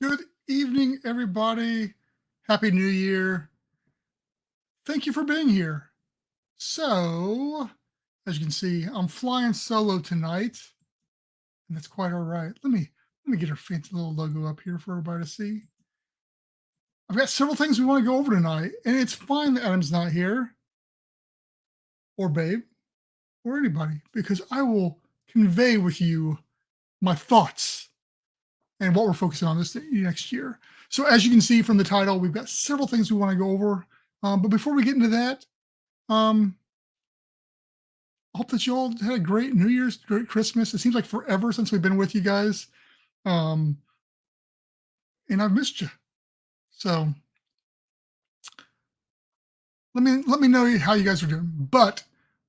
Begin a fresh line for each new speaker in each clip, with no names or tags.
Good evening, everybody. Happy New Year. Thank you for being here. So, as you can see, I'm flying solo tonight, and that's quite all right. Let me get our fancy little logo up here for everybody to see. I've got several things we want to go over tonight, and it's fine that Adam's not here, or Babe, or anybody, because I will convey with you my thoughts and what we're focusing on this next year. So, as you can see from the title, we've got several things we want to go over. But before we get into that, Um, I hope that you all had a great New Year's, great Christmas. It seems like forever since we've been with you guys. Um, and I've missed you. So let me know how you guys are doing. But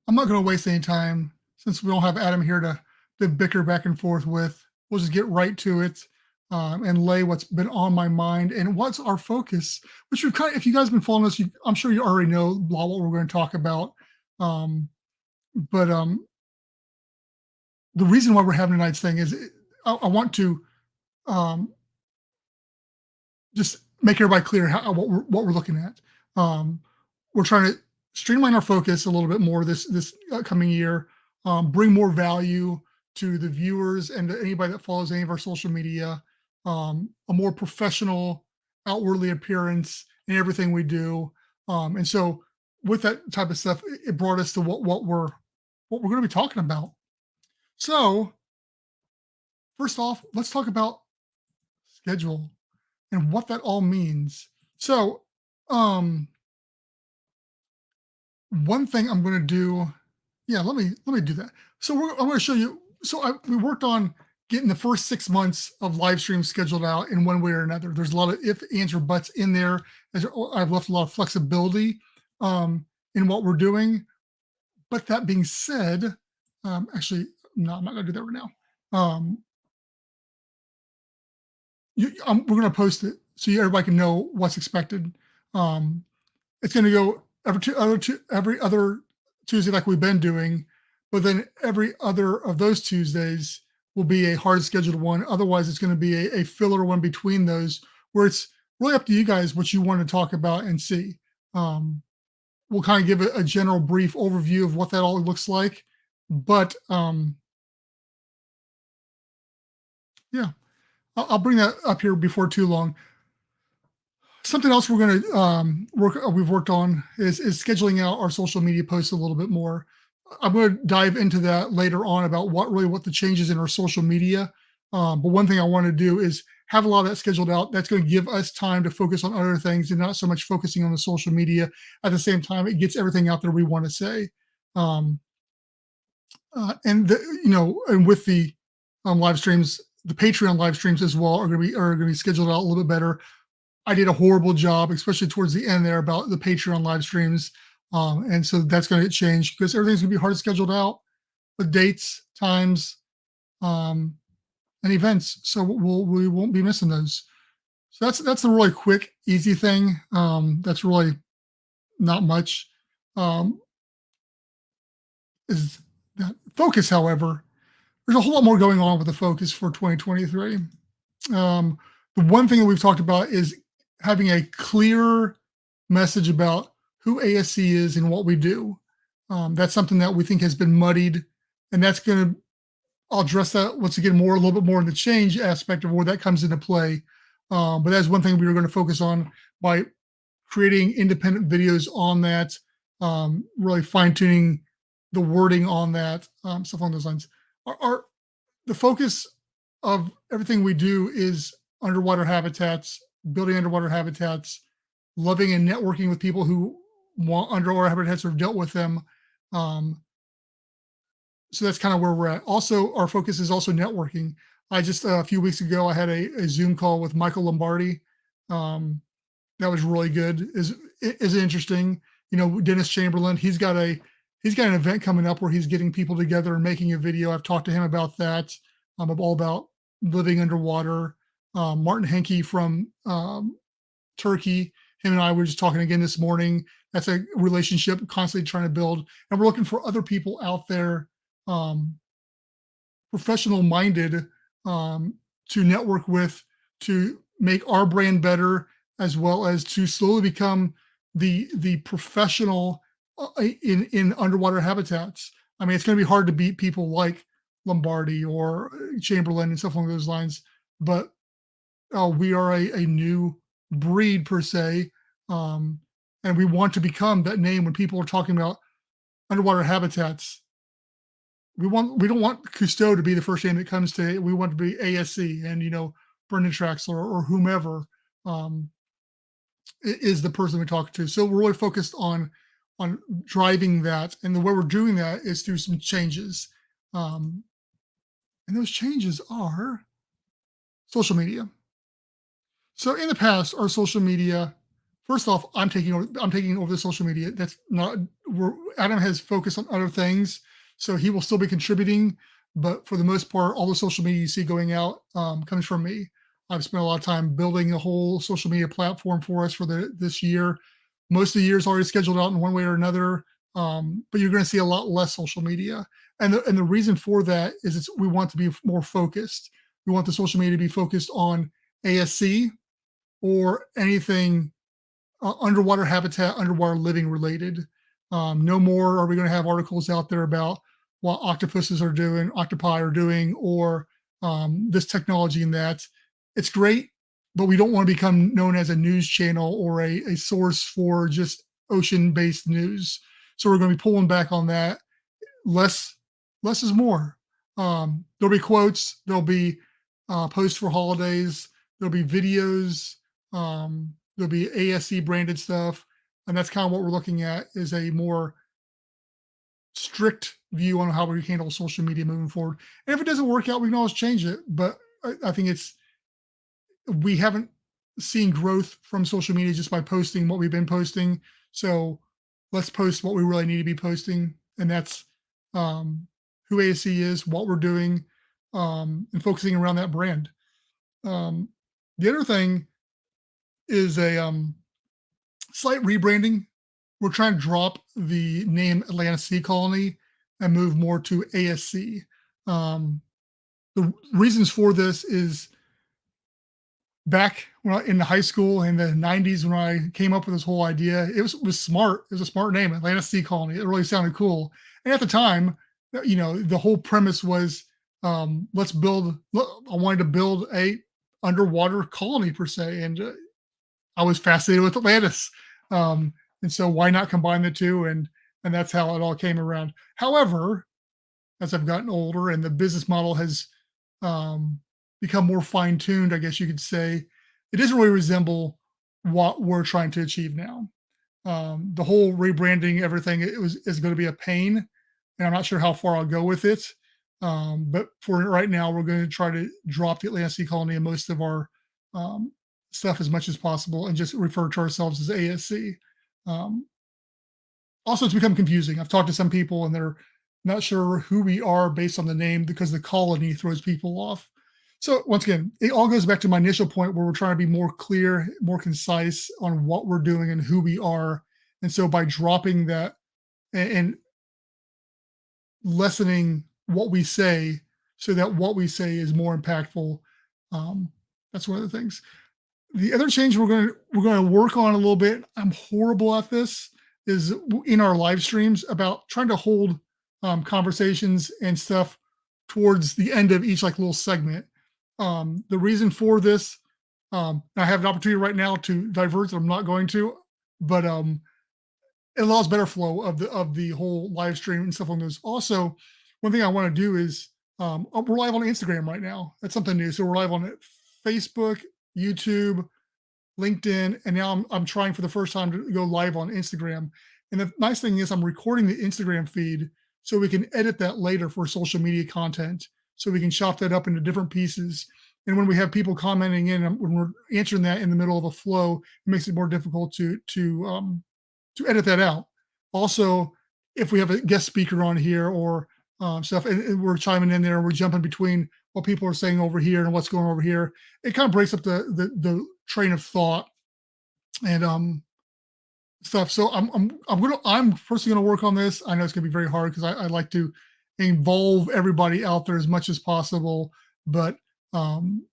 I'm not going to waste any time since we don't have Adam here to bicker back and forth with. We'll just get right to it and lay what's been on my mind and what's our focus. Which we've kind of, if you guys have been following us, I'm sure you already know a lot what we're going to talk about. Um, but the reason why we're having tonight's thing is I want to um, just make everybody clear what we're looking at. Um, we're trying to streamline our focus a little bit more this coming year, bring more value to the viewers and to anybody that follows any of our social media, a more professional, outwardly appearance in everything we do. And so, with that type of stuff, it brought us to what we're going to be talking about. So, first off, let's talk about schedule and what that all means. So, um, one thing I'm going to do, yeah, let me do that. So I'm going to show you. We worked on getting the first 6 months of live streams scheduled out in one way or another. There's a lot of if, ands, or buts in there. I've left a lot of flexibility in what we're doing. But that being said, actually, no, I'm not going to do that right now. We're going to post it so everybody can know what's expected. Um, it's going to go every other Tuesday like we've been doing, but then every other of those Tuesdays will be a hard scheduled one. Otherwise, it's going to be a filler one between those where it's really up to you guys what you want to talk about and see. Um, we'll kind of give a general brief overview of what that all looks like, but yeah, I'll bring that up here before too long. Something else we're going to we've worked on is scheduling out our social media posts a little bit more. I'm going to dive into that later on about what the changes in our social media. But one thing I want to do is have a lot of that scheduled out. That's going to give us time to focus on other things and not so much focusing on the social media. At the same time, it gets everything out there we want to say. Um, and with the live streams, the Patreon live streams as well are going to be scheduled out a little bit better. I did a horrible job, especially towards the end there, about the Patreon live streams. And so that's going to get changed because everything's going to be hard scheduled out with dates, times, um, and events. So we won't be missing those. So that's a really quick, easy thing. That's really not much. Um, is that focus? However, there's a whole lot more going on with the focus for 2023. The one thing that we've talked about is having a clear message about who ASC is and what we do. That's something that we think has been muddied, and that's going to. I'll address that once again a little bit more in the change aspect of where that comes into play. But that's one thing we were going to focus on by creating independent videos on that, really fine tuning the wording on that, stuff on those lines. The focus of everything we do is underwater habitats, building underwater habitats, loving and networking with people who want underwater habitats or have dealt with them. So that's kind of where we're at. Also, our focus is also networking. I just a few weeks ago I had a Zoom call with Michael Lombardi. That was really good. Is interesting. Dennis Chamberlain. He's got an event coming up where he's getting people together and making a video. I've talked to him about that. I'm all about living underwater. Martin Henke from Turkey. Him and I were just talking again this morning. That's a relationship constantly trying to build, and we're looking for other people out there, professional minded, to network with, to make our brand better, as well as to slowly become the professional in underwater habitats. I mean, it's going to be hard to beat people like Lombardi or Chamberlain and stuff along those lines, but we are a new breed per se, um, and we want to become that name when people are talking about underwater habitats. We don't want Cousteau to be the first name that comes to. We want to be ASC, and Brendan Traxler or whomever um, is the person we talk to. So we're really focused on driving that, and the way we're doing that is through some changes, um, and those changes are social media. So in the past, our social media, first off, I'm taking over the social media. That's not we're Adam has focused on other things, so he will still be contributing. But for the most part, all the social media you see going out comes from me. I've spent a lot of time building a whole social media platform for us for this year. Most of the year is already scheduled out in one way or another, but you're going to see a lot less social media. And the reason for that is we want to be more focused. We want the social media to be focused on ASC or anything underwater habitat, underwater living related. No more are we going to have articles out there about what octopuses are doing, octopi are doing, or this technology and that. It's great, but we don't want to become known as a news channel or a source for just ocean based news. So we're going to be pulling back on that. Less, less is more. There'll be quotes, there'll be posts for holidays, there'll be videos, there'll be ASC branded stuff, and that's kind of what we're looking at is a more strict view on how we handle social media moving forward. And if it doesn't work out, we can always change it. But I think we haven't seen growth from social media just by posting what we've been posting. So let's post what we really need to be posting, and that's um, who ASC is, what we're doing, and focusing around that brand. Um, the other thing is a slight rebranding. We're trying to drop the name Atlantic Sea Colony and move more to ASC. Um, the reasons for this is back when in the high school in the 90s when I came up with this whole idea, it was smart. It was a smart name, Atlantic Sea Colony. It really sounded cool. And at the time, the whole premise was let's build. I wanted to build a underwater colony per se, and I was fascinated with Atlantis. And so why not combine the two? And that's how it all came around. However, as I've gotten older and the business model has um, become more fine tuned, I guess you could say, it doesn't really resemble what we're trying to achieve now. The whole rebranding everything is going to be a pain, and I'm not sure how far I'll go with it. But for right now, we're going to try to drop the Atlantic Sea Colony in most of our um, stuff as much as possible and just refer to ourselves as ASC. Um, Also, it's become confusing. I've talked to some people and they're not sure who we are based on the name because the colony throws people off. So once again, it all goes back to my initial point where we're trying to be more clear, more concise on what we're doing and who we are. And so by dropping that and lessening what we say so that what we say is more impactful, um, that's one of the things. The other change we're going to work on a little bit. I'm horrible at this. Is in our live streams about trying to hold conversations and stuff towards the end of each like little segment. The reason for this, I have an opportunity right now to divert. I'm not going to, but it allows better flow of the whole live stream and stuff on those. Also, one thing I want to do is we're live on Instagram right now. That's something new. So we're live on Facebook, YouTube, LinkedIn, and now I'm trying for the first time to go live on Instagram. And the nice thing is I'm recording the Instagram feed so we can edit that later for social media content. So we can chop that up into different pieces. And when we have people commenting in, when we're answering that in the middle of a flow, it makes it more difficult to edit that out. Also, if we have a guest speaker on here or stuff, and we're chiming in there, and we're jumping between what people are saying over here and what's going over here, it kind of breaks up the train of thought and stuff. So I'm personally gonna work on this. I know it's gonna be very hard because I like to involve everybody out there as much as possible, but um,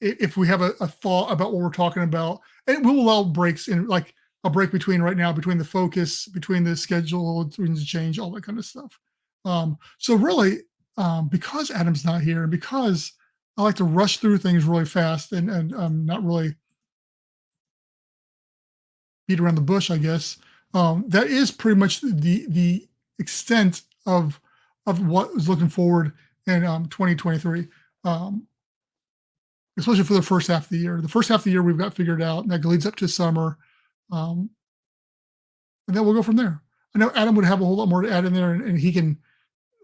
if we have a thought about what we're talking about, and we'll allow breaks in, like a break between right now, between the focus, between the schedule, between the change, all that kind of stuff. So really, because Adam's not here, and because I like to rush through things really fast and not really beat around the bush, I guess. That is pretty much the extent of what is looking forward in 2023. Um, Especially for the first half of the year. The first half of the year we've got figured out, and that leads up to summer, um, and then we'll go from there. I know Adam would have a whole lot more to add in there, and he can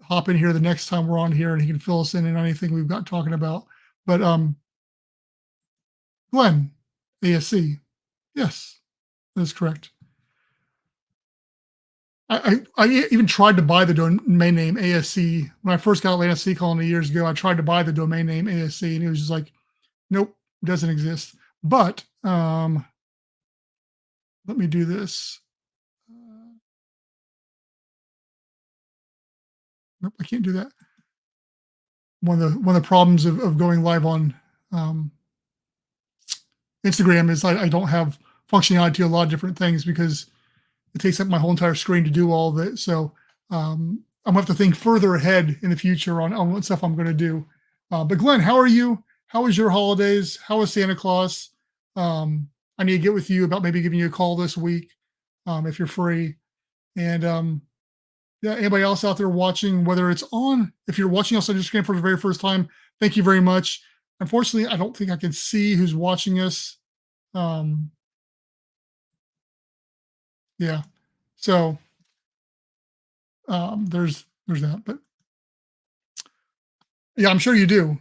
hop in here the next time we're on here, and he can fill us in on anything we've got talking about. But Glenn, ASC, yes, that is correct. I even tried to buy the domain name ASC when I first got ASC colony years ago. I tried to buy the domain name ASC, and it was just like, nope, doesn't exist. But let me do this. Nope, I can't do that. One of the problems of going live on um, Instagram is I don't have functionality to a lot of different things because it takes up my whole entire screen to do all of it. So I'm gonna have to think further ahead in the future on what stuff I'm going to do. But Glenn, how are you? How was your holidays? How was Santa Claus? I need to get with you about maybe giving you a call this week if you're free. And yeah, anybody else out there watching, whether it's on, if you're watching us on Instagram for the very first time, thank you very much. Unfortunately, I don't think I can see who's watching us. Um, yeah, so there's that, but yeah, I'm sure you do.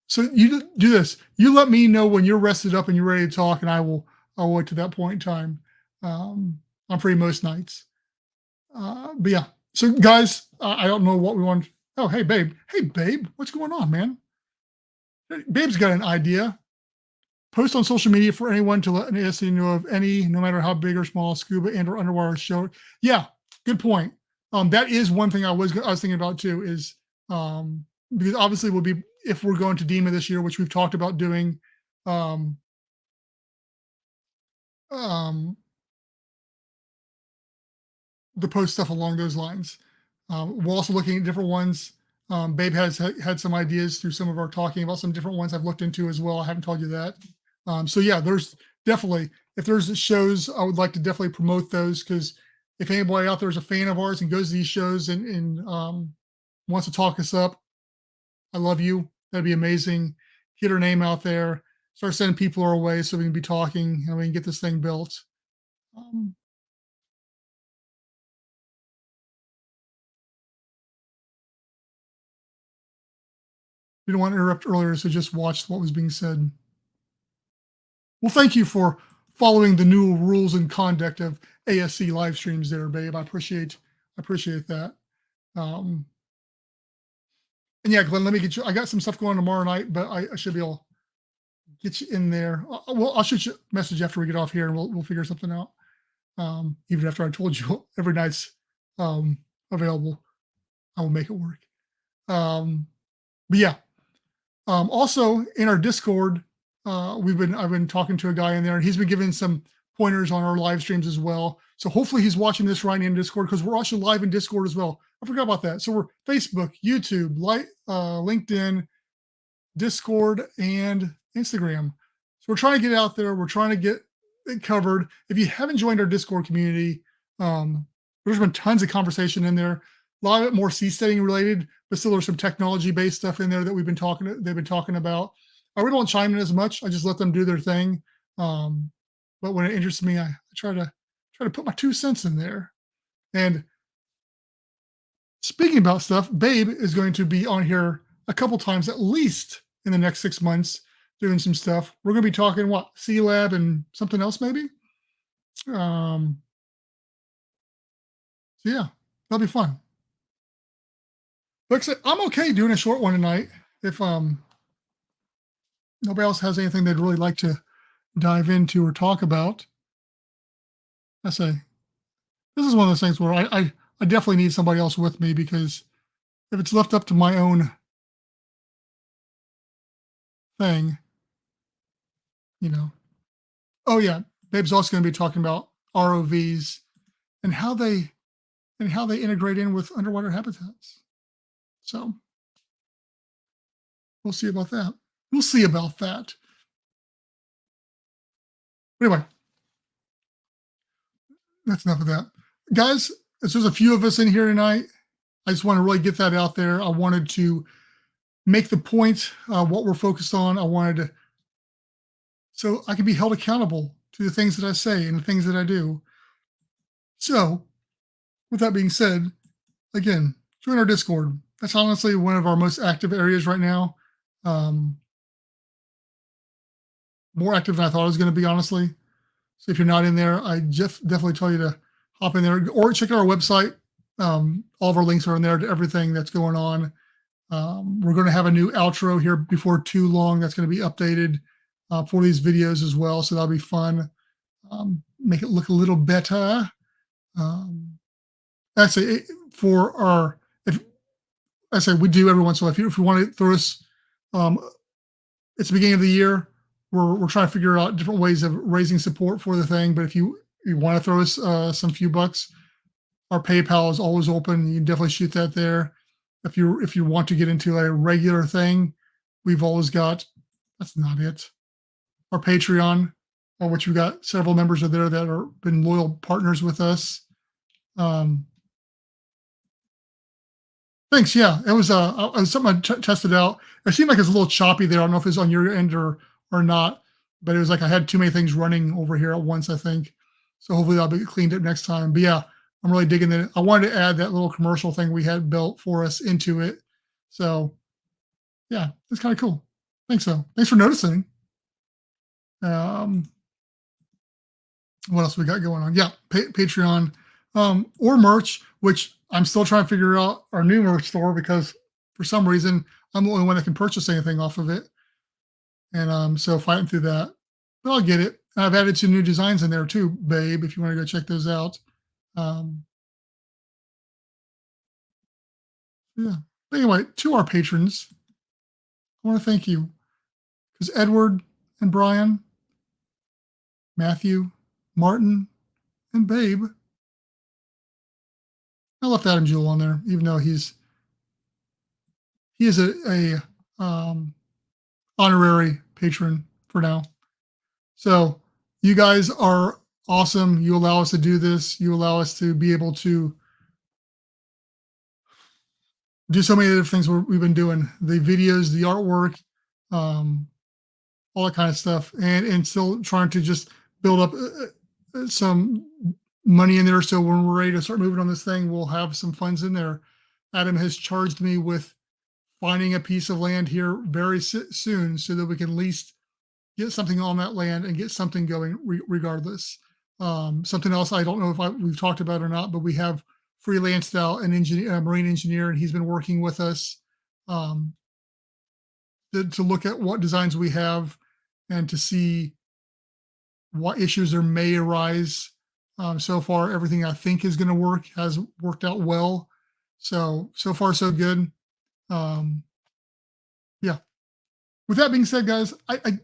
So you do this. You let me know when you're rested up and you're ready to talk, and I'll wait to that point in time. I'm free most nights. But yeah, so guys, I don't know what we want. Oh, hey babe, what's going on, man? Hey, babe's got an idea. Post on social media for anyone to let an ASC know of any, no matter how big or small, scuba and or underwater show. Yeah, good point. That is one thing I was thinking about too. Is because obviously we'll be, if we're going to DEMA this year, which we've talked about doing. Um, um, the post stuff along those lines. We're also looking at different ones. Babe has had some ideas through some of our talking about some different ones I've looked into as well. I haven't told you that. So yeah, there's definitely, if there's shows, I would like to definitely promote those, because if anybody out there is a fan of ours and goes to these shows and wants to talk us up, I love you. That'd be amazing. Get our name out there. Start sending people our way so we can be talking and we can get this thing built. Um, we don't want to interrupt earlier, so just watch what was being said. Well, thank you for following the new rules and conduct of ASC live streams there, babe. I appreciate that. Um, and yeah, Glenn, let me get you. I got some stuff going tomorrow night, but I should be able to get you in there. Well, I'll shoot you a message after we get off here, and we'll figure something out. Even after I told you every night's available, I will make it work. But yeah, also in our Discord, I've been talking to a guy in there, and he's been giving some pointers on our live streams as well. So hopefully he's watching this right in Discord, because we're also live in Discord as well. I forgot about that. So we're Facebook, YouTube, LinkedIn, Discord, and Instagram. So we're trying to get out there. We're trying to get it covered. If you haven't joined our Discord community, there's been tons of conversation in there. A lot of it more seasteading related, but still there's some technology based stuff in there that they've been talking about. I really don't chime in as much. I just let them do their thing. But when it interests me, I try to put my 2 cents in there. And speaking about stuff, Babe is going to be on here a couple times at least in the next 6 months doing some stuff. We're going to be talking what, C Lab and something else maybe. So yeah, that'll be fun. Like I said, I'm okay doing a short one tonight. If nobody else has anything they'd really like to dive into or talk about, I say this is one of those things where I definitely need somebody else with me, because if it's left up to my own thing, you know. Oh yeah, Babe's also going to be talking about ROVs and how they integrate in with underwater habitats. So we'll see about that. We'll see about that. Anyway, that's enough of that, guys. There's a few of us in here tonight. I just want to really get that out there. I wanted to make the point what we're focused on. I wanted to so I can be held accountable to the things that I say and the things that I do. So, with that being said, again, join our Discord. That's honestly one of our most active areas right now. Um, More active than I thought it was going to be, honestly. So if you're not in there, I just definitely tell you to hop in there or check out our website. All of our links are in there to everything that's going on. We're going to have a new outro here before too long. That's going to be updated for these videos as well. So that'll be fun. Make it look a little better. Um, Actually, for our, if I say we do every once in a while, if you want to throw us, um, it's the beginning of the year. We're trying to figure out different ways of raising support for the thing. But if you want to throw us some few bucks, our PayPal is always open. You can definitely shoot that there. If you want to get into a regular thing, we've always got. That's not it. Our Patreon, which we've got several members of there that are been loyal partners with us. Um, Thanks. Yeah, it was something I tested out. It seemed like it's a little choppy there. I don't know if it's on your end or not, but it was like I had too many things running over here at once, I think. So hopefully that'll be cleaned up next time. But yeah, I'm really digging it. I wanted to add that little commercial thing we had built for us into it. So yeah, it's kind of cool. Thanks so. Thanks for noticing. Um, what else we got going on? Yeah, Patreon, or merch, which I'm still trying to figure out our new merch store because for some reason I'm the only one that can purchase anything off of it, and so fighting through that. But I'll get it. I've added some new designs in there too, babe. If you want to go check those out, um, yeah. But anyway, to our patrons, I want to thank you because Edward and Brian, Matthew, Martin, and Babe. I left Adam Jewell on there, even though he is a honorary patron for now. So you guys are awesome. You allow us to do this. You allow us to be able to do so many other things we've been doing, the videos, the artwork, um, all that kind of stuff, and still trying to just build up some money in there. So when we're ready to start moving on this thing, we'll have some funds in there. Adam has charged me with finding a piece of land here very soon so that we can at least get something on that land and get something going regardless. Something else I don't know if we've talked about or not, but we have freelanced out an engineer, a marine engineer, and he's been working with us um, to look at what designs we have and to see what issues there may arise. So far, everything I think is going to work has worked out well. So far so good. Um, yeah. With that being said, guys, I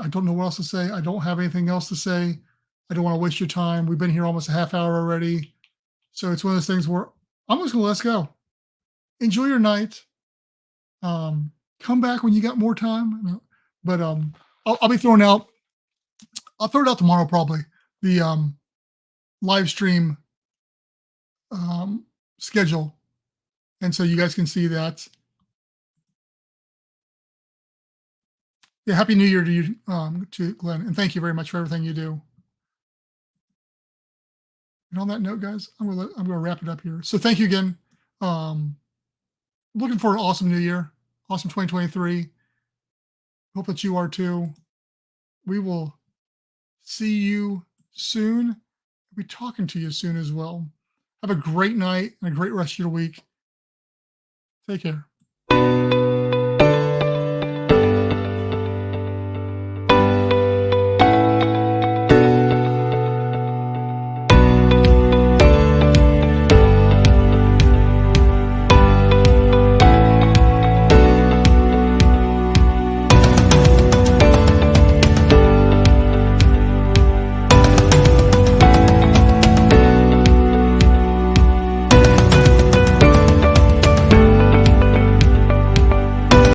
don't know what else to say. I don't have anything else to say. I don't want to waste your time. We've been here almost a half hour already. So it's one of those things where I'm just going to let's go. Enjoy your night. Come back when you got more time. But I'll be throwing out, I'll throw it out tomorrow probably, the live stream um, schedule. And so you guys can see that. Yeah, happy New Year to you, to Glenn, and thank you very much for everything you do. And on that note, guys, I'm gonna wrap it up here. So thank you again. Um, Looking for an awesome New Year, awesome 2023. Hope that you are too. We will see you soon. I'll be talking to you soon as well. Have a great night and a great rest of your week. Take care.